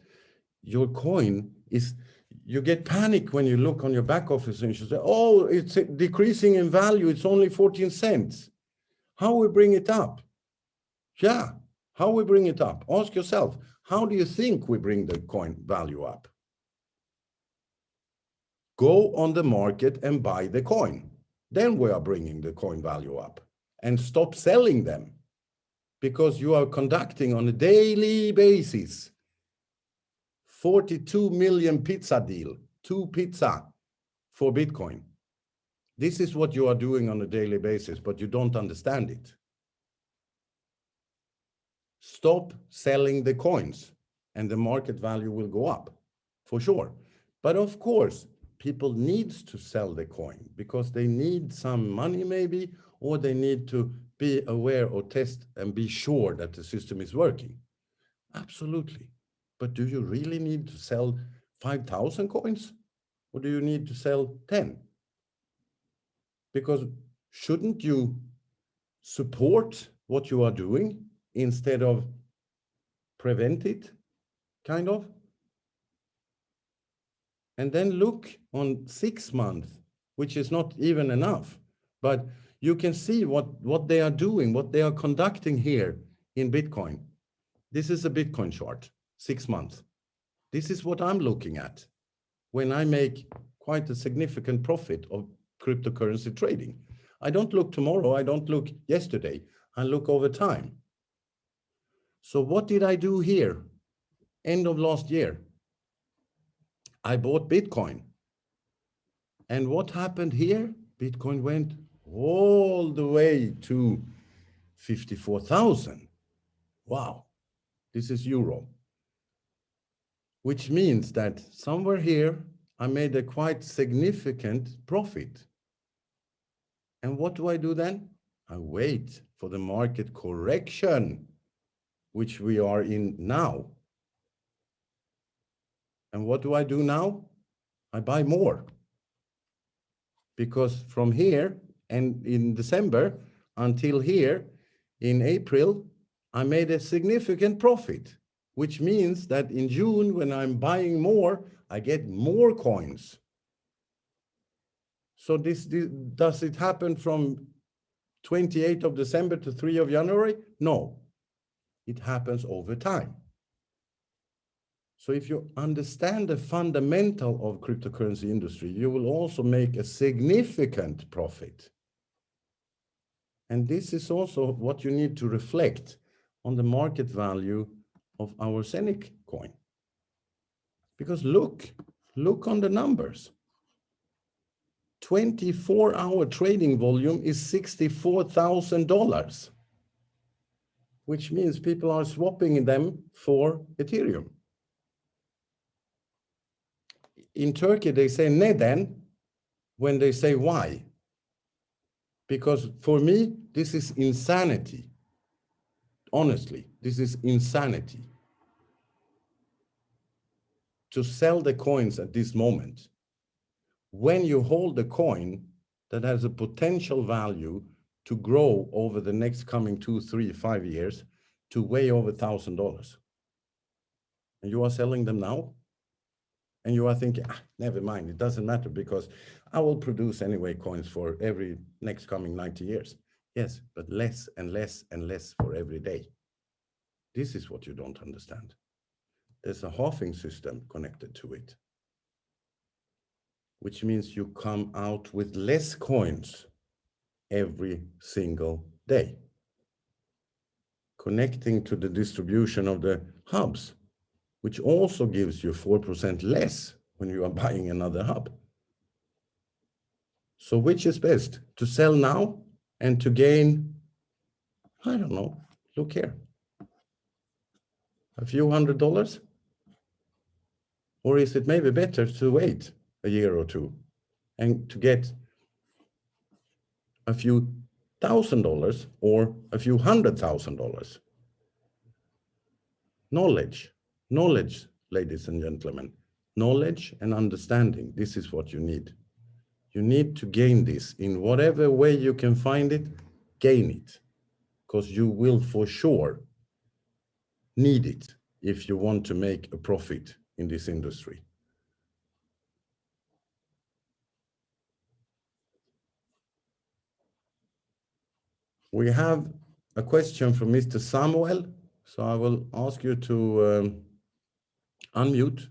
your coin is, you get panic when you look on your back office and you say, oh, it's decreasing in value, it's only 14 cents. How we bring it up? Yeah, how we bring it up? Ask yourself, how do you think we bring the coin value up? Go on the market and buy the coin. Then we are bringing the coin value up. And stop selling them, because you are conducting on a daily basis 42 million pizza deal, 2 pizza for Bitcoin. This is what you are doing on a daily basis, but you don't understand it. Stop selling the coins and the market value will go up for sure. But of course, people need to sell the coin because they need some money maybe, or they need to be aware or test and be sure that the system is working. Absolutely. But do you really need to sell 5,000 coins? Or do you need to sell 10? Because shouldn't you support what you are doing instead of prevent it, kind of? And then look on 6 months, which is not even enough, but you can see what they are doing, what they are conducting here in Bitcoin. This is a Bitcoin chart, 6 months. This is what I'm looking at when I make quite a significant profit of cryptocurrency trading. I don't look tomorrow, I don't look yesterday, I look over time. So what did I do here? End of last year, I bought Bitcoin. And what happened here? Bitcoin went all the way to 54,000. Wow, this is euro. Which means that somewhere here, I made a quite significant profit. And what do I do then? I wait for the market correction, which we are in now. And what do I do now? I buy more. Because from here and in December until here in April, I made a significant profit, which means that in June, when I'm buying more, I get more coins. So does it happen from 28th of December to 3 of January? No, it happens over time. So if you understand the fundamental of cryptocurrency industry, you will also make a significant profit. And this is also what you need to reflect on the market value of our Zeniq coin. Because look on the numbers. 24-hour trading volume is $64,000, which means people are swapping them for Ethereum. In Turkey, they say neden when they say why. Because for me, this is insanity. Honestly, this is insanity. To sell the coins at this moment, when you hold a coin that has a potential value to grow over the next coming 2, 3, 5 years to way over $1,000. And you are selling them now? And you are thinking, never mind, it doesn't matter because I will produce anyway coins for every next coming 90 years. Yes, but less and less and less for every day. This is what you don't understand. There's a halving system connected to it, which means you come out with less coins every single day, connecting to the distribution of the hubs, which also gives you 4% less when you are buying another hub. So which is best, to sell now and to gain, I don't know, look here, a few $100? Or is it maybe better to wait a year or two and to get a few $1,000 or a few $100,000? Knowledge, ladies and gentlemen, knowledge and understanding. This is what you need. You need to gain this in whatever way you can find it, gain it, because you will for sure need it if you want to make a profit in this industry. We have a question from Mr. Samuel, so I will ask you to unmute